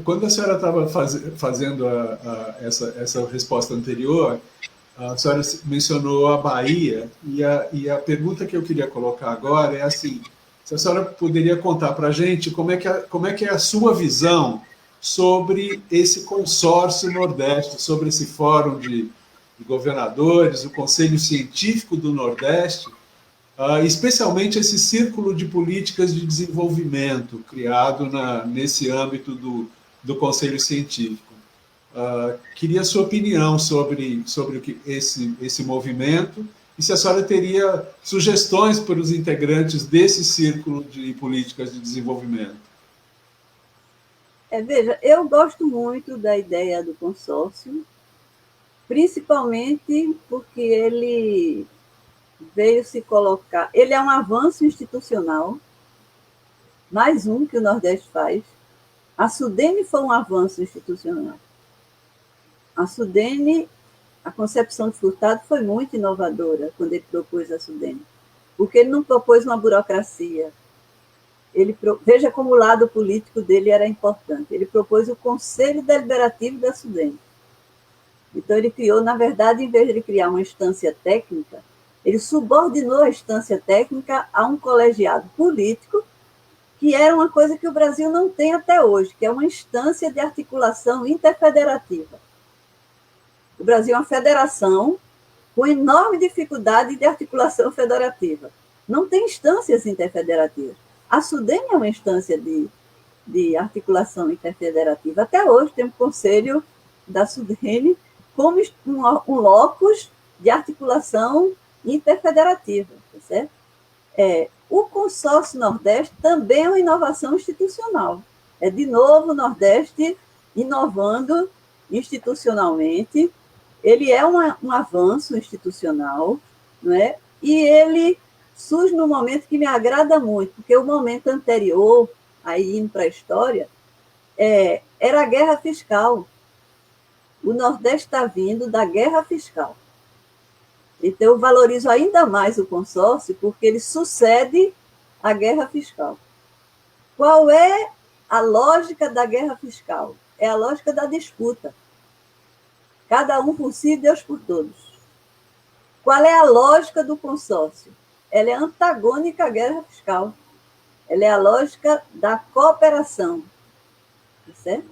Quando a senhora estava fazendo essa resposta anterior, a senhora mencionou a Bahia, e a pergunta que eu queria colocar agora é assim: se a senhora poderia contar para a gente como é que é a sua visão sobre esse consórcio Nordeste, sobre esse fórum de governadores, o Conselho Científico do Nordeste, especialmente esse círculo de políticas de desenvolvimento criado nesse âmbito do Conselho Científico. Queria a sua opinião sobre esse movimento, e se a senhora teria sugestões para os integrantes desse círculo de políticas de desenvolvimento. Veja, eu gosto muito da ideia do consórcio, principalmente porque ele veio se colocar... Ele é um avanço institucional, mais um que o Nordeste faz. A SUDENE foi um avanço institucional. A SUDENE, a concepção de Furtado foi muito inovadora quando ele propôs a SUDENE, porque ele não propôs uma burocracia. Veja como o lado político dele era importante. Ele propôs o Conselho Deliberativo da SUDENE. Então, ele criou, na verdade, em vez de ele criar uma instância técnica, ele subordinou a instância técnica a um colegiado político, que era uma coisa que o Brasil não tem até hoje, que é uma instância de articulação interfederativa. O Brasil é uma federação com enorme dificuldade de articulação federativa. Não tem instâncias interfederativas. A SUDENE é uma instância de articulação interfederativa. Até hoje tem um conselho da SUDENE como um locus de articulação interfederativa. Tá certo? O consórcio Nordeste também é uma inovação institucional. É, de novo, o Nordeste inovando institucionalmente. Ele é um avanço institucional, não é? E ele surge num momento que me agrada muito, porque o momento anterior, aí indo para a história, era a guerra fiscal. O Nordeste está vindo da guerra fiscal. Então, eu valorizo ainda mais o consórcio, porque ele sucede à guerra fiscal. Qual é a lógica da guerra fiscal? É a lógica da disputa. Cada um por si, Deus por todos. Qual é a lógica do consórcio? Ela é antagônica à guerra fiscal. Ela é a lógica da cooperação. Certo?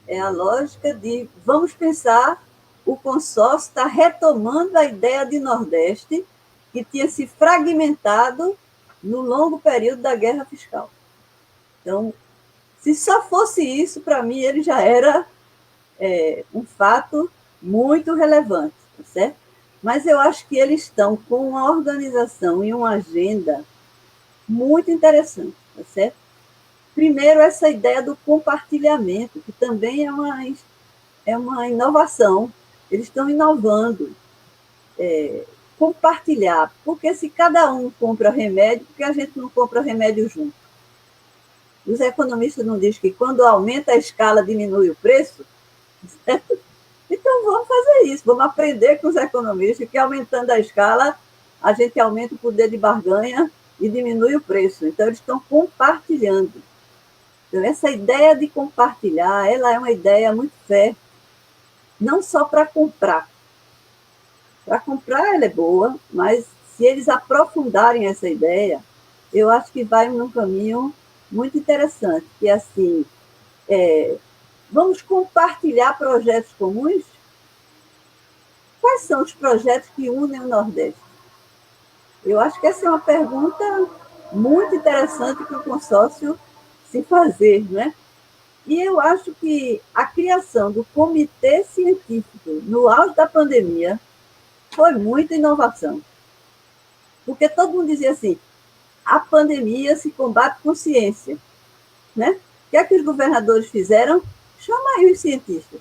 É a lógica de, vamos pensar, o consórcio está retomando a ideia de Nordeste, que tinha se fragmentado no longo período da guerra fiscal. Então, se só fosse isso, para mim, ele já era um fato muito relevante, tá certo? Mas eu acho que eles estão com uma organização e uma agenda muito interessante, tá certo? Primeiro, essa ideia do compartilhamento, que também é uma inovação. Eles estão inovando. Compartilhar, porque se cada um compra remédio, por que a gente não compra remédio junto? Os economistas não dizem que quando aumenta a escala diminui o preço? Certo? Então, vamos fazer isso, vamos aprender com os economistas que, aumentando a escala, a gente aumenta o poder de barganha e diminui o preço. Então, eles estão compartilhando. Então, essa ideia de compartilhar, ela é uma ideia muito fértil, não só para comprar. Para comprar, ela é boa, mas se eles aprofundarem essa ideia, eu acho que vai num caminho muito interessante, que é assim, vamos compartilhar projetos comuns? Quais são os projetos que unem o Nordeste? Eu acho que essa é uma pergunta muito interessante para o consórcio se fazer, né? E eu acho que a criação do comitê científico no auge da pandemia foi muita inovação. Porque todo mundo dizia assim, a pandemia se combate com ciência, né? O que é que os governadores fizeram? Chama aí os cientistas.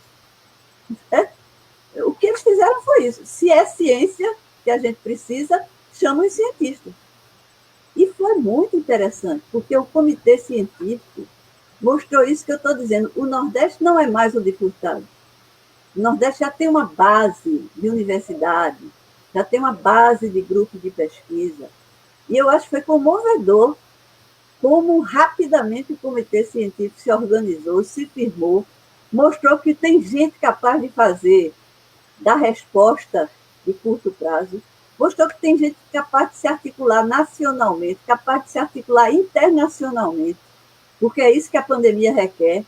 O que eles fizeram foi isso. Se é ciência que a gente precisa, chama os cientistas. E foi muito interessante, porque o comitê científico mostrou isso que eu estou dizendo. O Nordeste não é mais o de Furtado. O Nordeste já tem uma base de universidade, já tem uma base de grupo de pesquisa. E eu acho que foi comovedor como rapidamente o comitê científico se organizou, se firmou, mostrou que tem gente capaz de fazer, dar resposta de curto prazo, mostrou que tem gente capaz de se articular nacionalmente, capaz de se articular internacionalmente, porque é isso que a pandemia requer.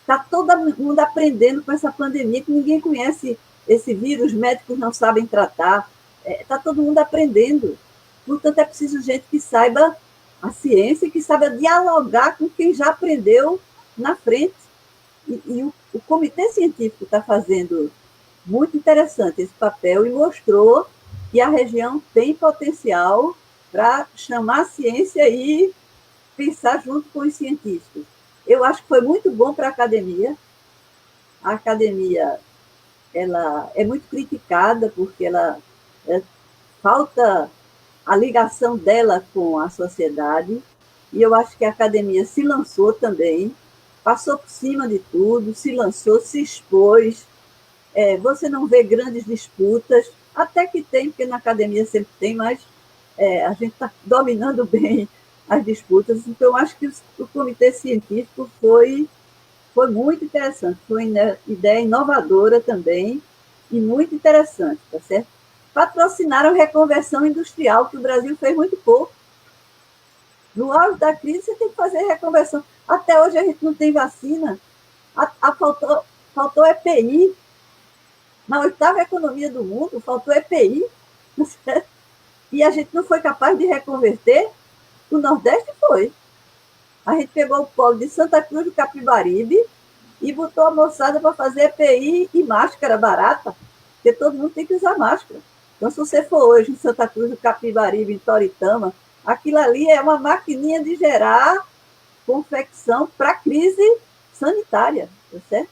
Está todo mundo aprendendo com essa pandemia, que ninguém conhece esse vírus, os médicos não sabem tratar, está todo mundo aprendendo. Portanto, é preciso gente que saiba a ciência e que saiba dialogar com quem já aprendeu na frente. E o comitê científico está fazendo muito interessante esse papel e mostrou que a região tem potencial para chamar a ciência e pensar junto com os cientistas. Eu acho que foi muito bom para a academia. A academia ela é muito criticada porque falta a ligação dela com a sociedade, e eu acho que a academia se lançou também, passou por cima de tudo, se lançou, se expôs. Você não vê grandes disputas, até que tem, porque na academia sempre tem, mas a gente está dominando bem as disputas. Então, eu acho que o comitê científico foi muito interessante, foi uma ideia inovadora também e muito interessante, tá certo? Patrocinaram a reconversão industrial, que o Brasil fez muito pouco. No auge da crise, você tem que fazer reconversão. Até hoje a gente não tem vacina. Faltou EPI. Na 8ª economia do mundo, faltou EPI. E a gente não foi capaz de reconverter. O Nordeste foi. A gente pegou o polo de Santa Cruz do Capibaribe e botou a moçada para fazer EPI e máscara barata, porque todo mundo tem que usar máscara. Então, se você for hoje em Santa Cruz do Capibaribe, em Toritama, aquilo ali é uma maquininha de gerar confecção para crise sanitária, tá certo?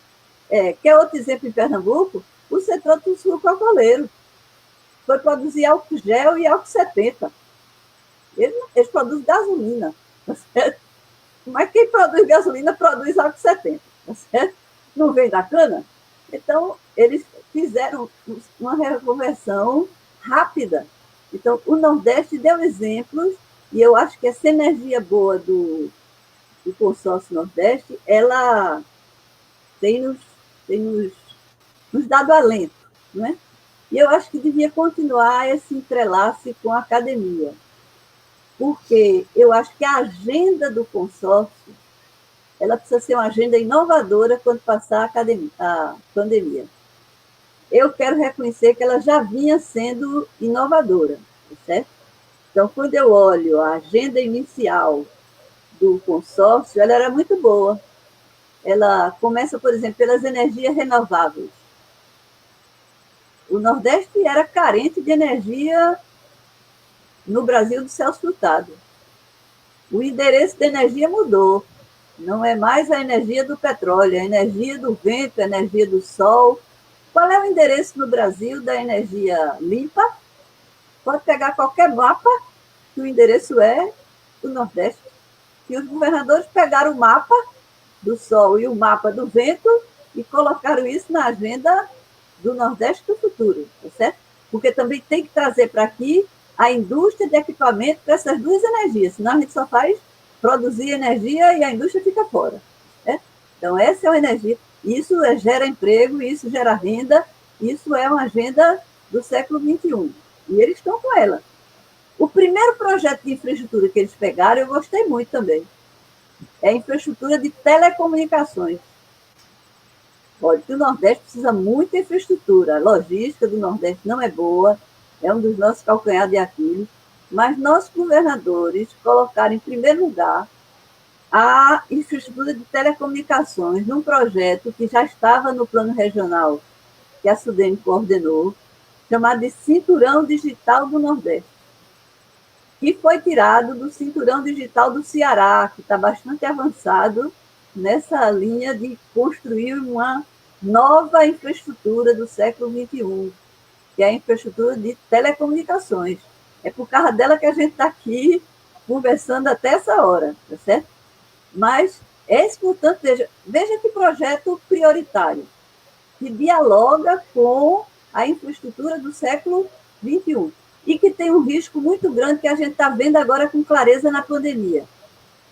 Quer outro exemplo em Pernambuco? O setor do sul cocoleiro foi produzir álcool gel e álcool 70. Eles produzem gasolina, tá certo? Mas quem produz gasolina produz álcool 70, tá certo? Não vem da cana? Então, eles fizeram uma reconversão rápida. Então, o Nordeste deu exemplos, e eu acho que essa energia boa do consórcio Nordeste, ela tem nos dado alento, não é? E eu acho que devia continuar esse entrelace com a academia, porque eu acho que a agenda do consórcio ela precisa ser uma agenda inovadora quando passar a pandemia. Eu quero reconhecer que ela já vinha sendo inovadora, certo? Então, quando eu olho a agenda inicial do consórcio, ela era muito boa. Ela começa, por exemplo, pelas energias renováveis. O Nordeste era carente de energia no Brasil do céu frutado. O endereço da energia mudou. Não é mais a energia do petróleo, é a energia do vento, a energia do sol. Qual é o endereço no Brasil da energia limpa? Pode pegar qualquer mapa, que o endereço é o Nordeste. E os governadores pegaram o mapa do sol e o mapa do vento e colocaram isso na agenda do Nordeste do futuro, tá certo? Porque também tem que trazer para aqui a indústria de equipamento para essas duas energias, senão a gente só faz produzir energia e a indústria fica fora. Né? Então, essa é uma energia. Isso gera emprego, isso gera renda, isso é uma agenda do século XXI. E eles estão com ela. O primeiro projeto de infraestrutura que eles pegaram, eu gostei muito também. É a infraestrutura de telecomunicações. Olha, que o Nordeste precisa muita infraestrutura. A logística do Nordeste não é boa, é um dos nossos calcanhares de Aquiles, mas nossos governadores colocaram em primeiro lugar a infraestrutura de telecomunicações num projeto que já estava no plano regional, que a SUDENE coordenou, chamado de Cinturão Digital do Nordeste, que foi tirado do Cinturão Digital do Ceará, que está bastante avançado nessa linha de construir uma nova infraestrutura do século XXI, que é a infraestrutura de telecomunicações. É por causa dela que a gente está aqui conversando até essa hora, tá certo? Mas portanto, veja que projeto prioritário, que dialoga com a infraestrutura do século XXI e que tem um risco muito grande que a gente está vendo agora com clareza na pandemia.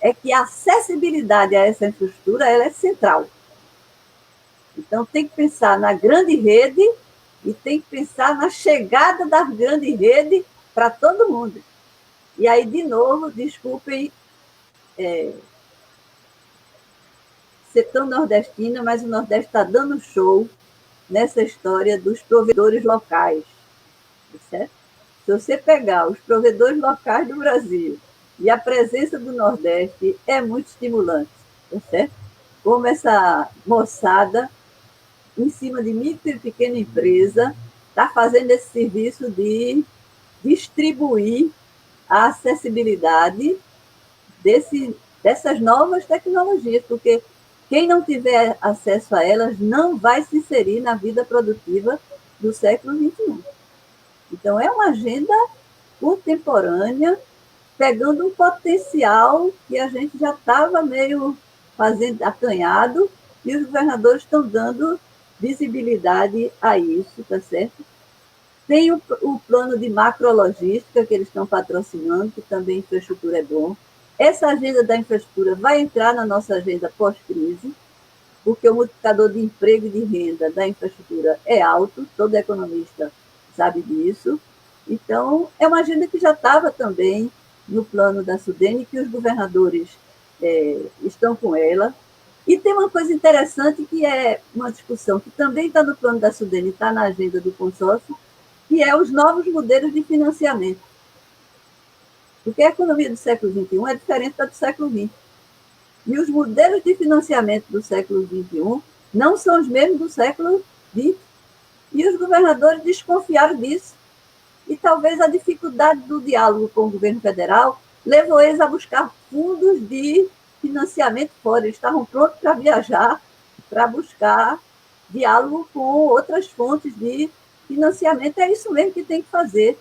é que a acessibilidade a essa infraestrutura ela é central. Então, tem que pensar na grande rede e tem que pensar na chegada da grande rede para todo mundo. E aí, de novo, desculpem ser tão nordestina, mas o Nordeste está dando show nessa história dos provedores locais. Certo? Se você pegar os provedores locais do Brasil e a presença do Nordeste é muito estimulante. Certo? Como essa moçada, em cima de micro e pequena empresa, está fazendo esse serviço de distribuir a acessibilidade dessas novas tecnologias, porque quem não tiver acesso a elas não vai se inserir na vida produtiva do século XXI. Então, é uma agenda contemporânea, pegando um potencial que a gente já estava meio fazendo acanhado, e os governadores estão dando visibilidade a isso, tá certo? Tem o plano de macrologística que eles estão patrocinando, que também infraestrutura é bom. Essa agenda da infraestrutura vai entrar na nossa agenda pós-crise, porque o multiplicador de emprego e de renda da infraestrutura é alto, todo economista sabe disso. Então, é uma agenda que já estava também no plano da Sudene, que os governadores estão com ela. E tem uma coisa interessante, que é uma discussão que também está no plano da Sudene, está na agenda do consórcio, que é os novos modelos de financiamento. Porque a economia do século XXI é diferente da do século XX. E os modelos de financiamento do século XXI não são os mesmos do século XX. E os governadores desconfiaram disso. E talvez a dificuldade do diálogo com o governo federal levou eles a buscar fundos de financiamento fora. Eles estavam prontos para viajar, para buscar diálogo com outras fontes de financiamento. É isso mesmo que tem que fazer.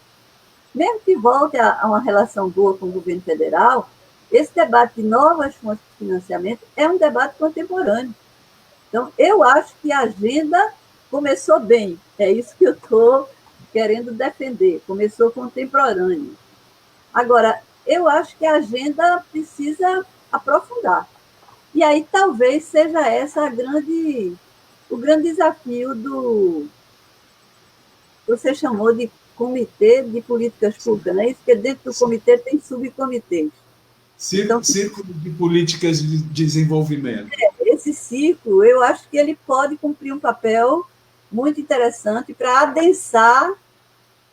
Mesmo que volte a uma relação boa com o governo federal, esse debate de novas fontes de financiamento é um debate contemporâneo. Então, eu acho que a agenda começou bem. É isso que eu estou querendo defender. Começou contemporâneo. Agora, eu acho que a agenda precisa aprofundar. E aí talvez seja essa o grande desafio do que você chamou de Comitê de Políticas Públicas, não é isso? Porque dentro do comitê tem subcomitês. Então, Círculo de Políticas de Desenvolvimento. Esse ciclo, eu acho que ele pode cumprir um papel muito interessante para adensar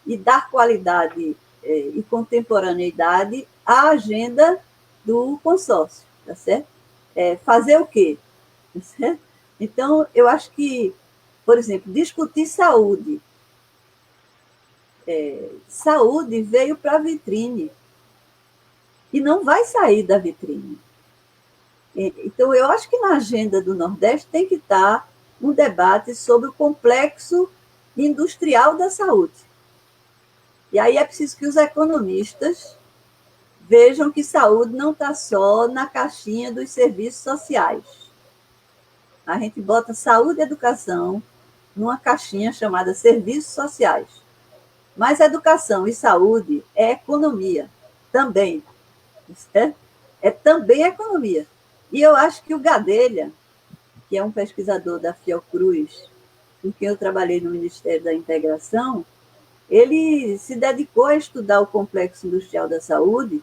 e dar qualidade e contemporaneidade à agenda do consórcio, tá certo? Fazer o quê? Tá certo? Então, eu acho que, por exemplo, discutir saúde. Saúde veio para a vitrine e não vai sair da vitrine. Então, eu acho que na agenda do Nordeste tem que estar um debate sobre o complexo industrial da saúde. E aí é preciso que os economistas vejam que saúde não está só na caixinha dos serviços sociais. A gente bota saúde e educação numa caixinha chamada serviços sociais. Mas educação e saúde é economia também. Certo? É também economia. E eu acho que o Gadelha, que é um pesquisador da Fiocruz, com quem eu trabalhei no Ministério da Integração, ele se dedicou a estudar o complexo industrial da saúde,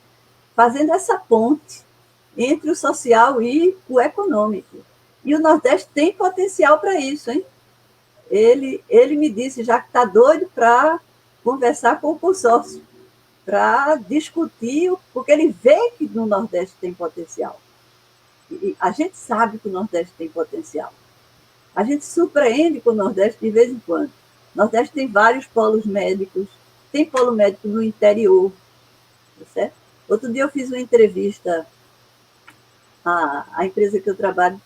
fazendo essa ponte entre o social e o econômico. E o Nordeste tem potencial para isso, hein? Ele me disse já que está doido para conversar com o consórcio, para discutir, porque ele vê que no Nordeste tem potencial. E a gente sabe que o Nordeste tem potencial. A gente surpreende com o Nordeste de vez em quando. O Nordeste tem vários polos médicos, tem polo médico no interior. Certo? Outro dia eu fiz uma entrevista, a empresa que eu trabalho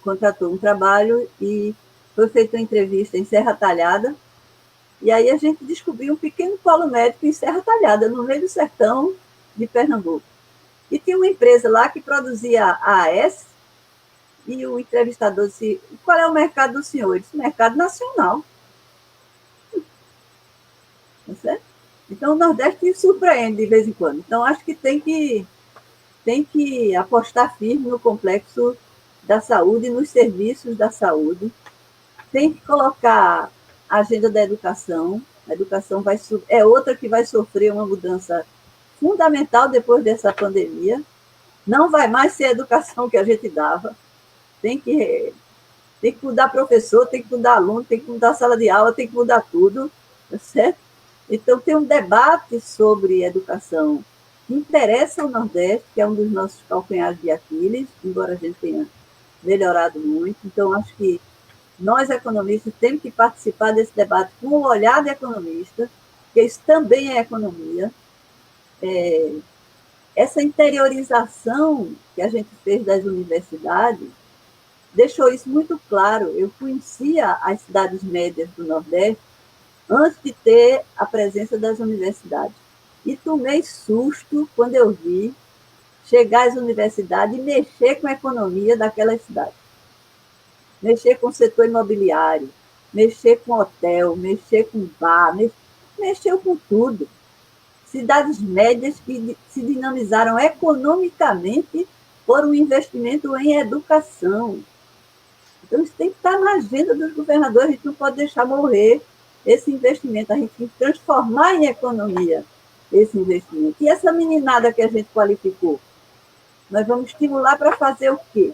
contratou um trabalho e foi feita uma entrevista em Serra Talhada, e aí a gente descobriu um pequeno polo médico em Serra Talhada, no meio do sertão de Pernambuco. E tinha uma empresa lá que produzia a AS, e o entrevistador disse: qual é o mercado do senhor? Ele disse: mercado nacional. Tá certo? Então, o Nordeste surpreende de vez em quando. Então, acho que tem que tem que apostar firme no complexo da saúde, nos serviços da saúde, tem que colocar a agenda da educação. A educação é outra que vai sofrer uma mudança fundamental depois dessa pandemia. Não vai mais ser a educação que a gente dava. Tem que mudar professor, tem que mudar aluno, tem que mudar sala de aula, tem que mudar tudo, tá certo? Então, tem um debate sobre educação que interessa ao Nordeste, que é um dos nossos calcanhares de Aquiles, embora a gente tenha melhorado muito. Então, acho que nós, economistas, temos que participar desse debate com o olhar de economista, porque isso também é economia. Essa interiorização que a gente fez das universidades deixou isso muito claro. Eu conhecia as cidades médias do Nordeste antes de ter a presença das universidades. E tomei susto quando eu vi chegar às universidades e mexer com a economia daquela cidade. Mexer com o setor imobiliário, mexer com hotel, mexer com bar, mexeu com tudo. Cidades médias que se dinamizaram economicamente por um investimento em educação. Então, isso tem que estar na agenda dos governadores, a gente não pode deixar morrer esse investimento, a gente tem que transformar em economia esse investimento. E essa meninada que a gente qualificou, nós vamos estimular para fazer o quê?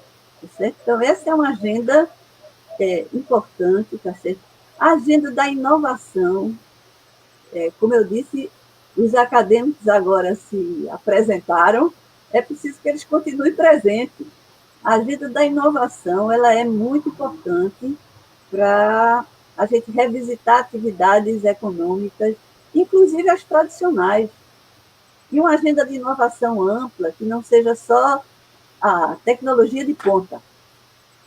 Certo? Então, essa é uma agenda importante, tá certo? A agenda da inovação, como eu disse, os acadêmicos agora se apresentaram, é preciso que eles continuem presentes. A agenda da inovação ela é muito importante para a gente revisitar atividades econômicas, inclusive as tradicionais. E uma agenda de inovação ampla, que não seja só a tecnologia de ponta.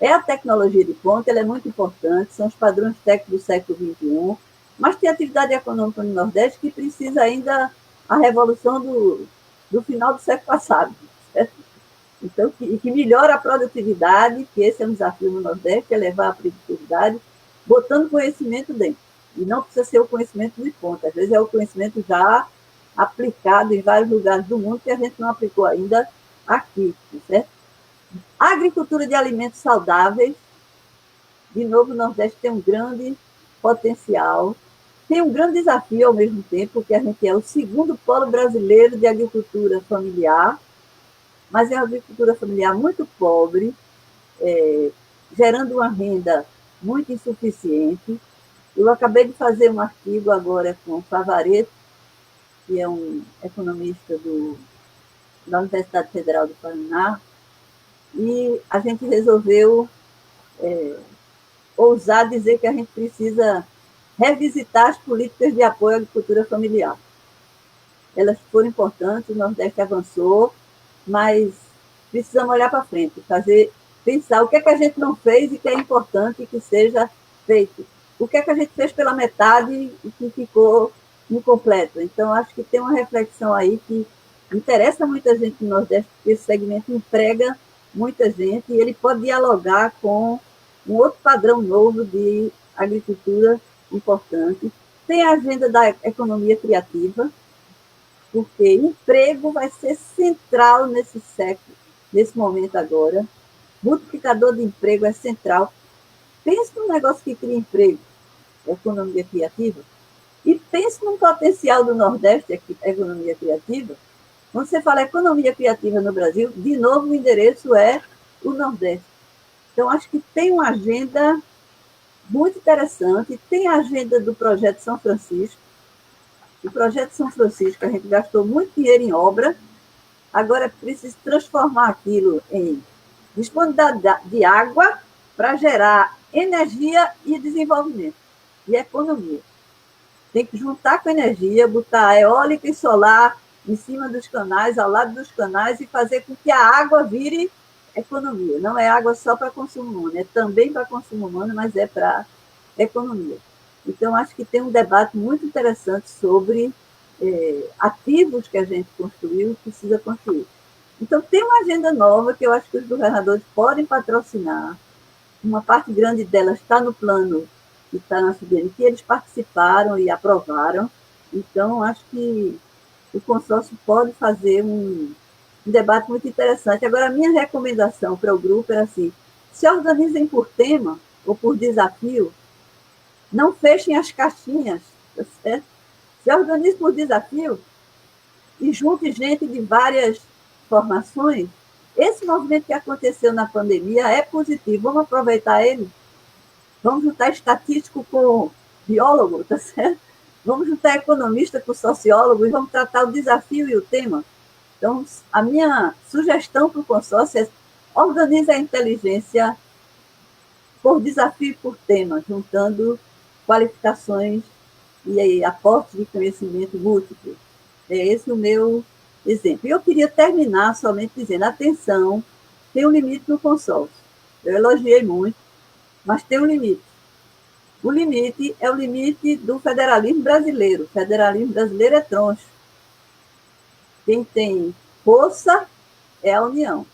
A tecnologia de ponta, ela é muito importante, são os padrões técnicos do século XXI, mas tem atividade econômica no Nordeste que precisa ainda a revolução do final do século passado, certo? Então, que melhora a produtividade, que esse é um desafio no Nordeste, é levar a produtividade, botando conhecimento dentro. E não precisa ser o conhecimento de ponta, às vezes é o conhecimento já aplicado em vários lugares do mundo que a gente não aplicou ainda aqui, certo? A agricultura de alimentos saudáveis, de novo, o Nordeste tem um grande potencial, tem um grande desafio ao mesmo tempo, porque a gente é o segundo polo brasileiro de agricultura familiar, mas é uma agricultura familiar muito pobre, gerando uma renda muito insuficiente. Eu acabei de fazer um artigo agora com o Favaretto, que é um economista da Universidade Federal do Paraná, e a gente resolveu ousar dizer que a gente precisa revisitar as políticas de apoio à agricultura familiar. Elas foram importantes, o Nordeste avançou, mas precisamos olhar para frente, pensar o que é que a gente não fez e que é importante que seja feito. O que é que a gente fez pela metade e que ficou incompleto. Então, acho que tem uma reflexão aí que interessa muita gente no Nordeste, porque esse segmento emprega muita gente e ele pode dialogar com um outro padrão novo de agricultura importante. Tem a agenda da economia criativa, porque emprego vai ser central nesse século, nesse momento agora. Multiplicador de emprego é central. Pense num negócio que cria emprego, economia criativa, e pense num potencial do Nordeste, economia criativa. Quando você fala economia criativa no Brasil, de novo o endereço é o Nordeste. Então, acho que tem uma agenda muito interessante, tem a agenda do Projeto São Francisco. O Projeto São Francisco, a gente gastou muito dinheiro em obra, agora é preciso transformar aquilo em disponibilidade de água para gerar energia e desenvolvimento, e economia. Tem que juntar com energia, botar eólica e solar em cima dos canais, ao lado dos canais, e fazer com que a água vire economia. Não é água só para consumo humano, é também para consumo humano, mas é para economia. Então, acho que tem um debate muito interessante sobre ativos que a gente construiu e precisa construir. Então, tem uma agenda nova que eu acho que os governadores podem patrocinar. Uma parte grande dela está no plano que está na CBN, que eles participaram e aprovaram. Então, acho que o consórcio pode fazer um debate muito interessante. Agora, a minha recomendação para o grupo era assim: se organizem por tema ou por desafio, não fechem as caixinhas, tá certo? Se organize por desafio e junte gente de várias formações. Esse movimento que aconteceu na pandemia é positivo, vamos aproveitar ele. Vamos juntar estatístico com biólogo, tá certo? Vamos juntar economista com sociólogo e vamos tratar o desafio e o tema. Então, a minha sugestão para o consórcio é organize a inteligência por desafio e por tema, juntando qualificações e aportes de conhecimento múltiplo. É esse o meu exemplo. E eu queria terminar somente dizendo, atenção, tem um limite no consórcio. Eu elogiei muito, mas tem um limite. O limite é o limite do federalismo brasileiro. O federalismo brasileiro é troncho. Quem tem força é a União,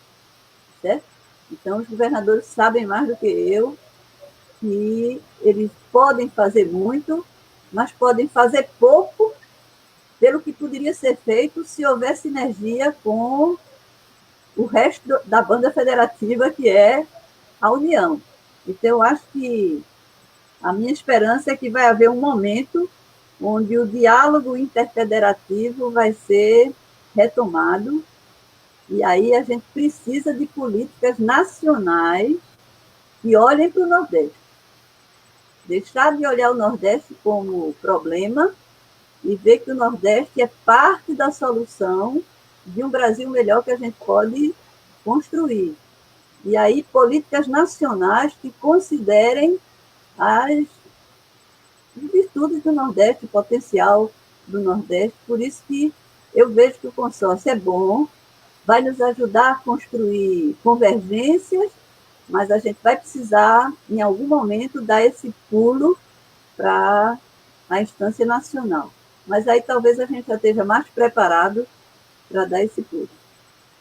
certo? Então, os governadores sabem mais do que eu que eles podem fazer muito, mas podem fazer pouco pelo que poderia ser feito se houver sinergia com o resto da banda federativa, que é a União. Então, eu acho que a minha esperança é que vai haver um momento onde o diálogo interfederativo vai ser retomado, e aí a gente precisa de políticas nacionais que olhem para o Nordeste. Deixar de olhar o Nordeste como problema e ver que o Nordeste é parte da solução de um Brasil melhor que a gente pode construir. E aí, políticas nacionais que considerem as virtudes do Nordeste, o potencial do Nordeste. Por isso que eu vejo que o consórcio é bom, vai nos ajudar a construir convergências, mas a gente vai precisar, em algum momento, dar esse pulo para a instância nacional. Mas aí talvez a gente já esteja mais preparado para dar esse pulo.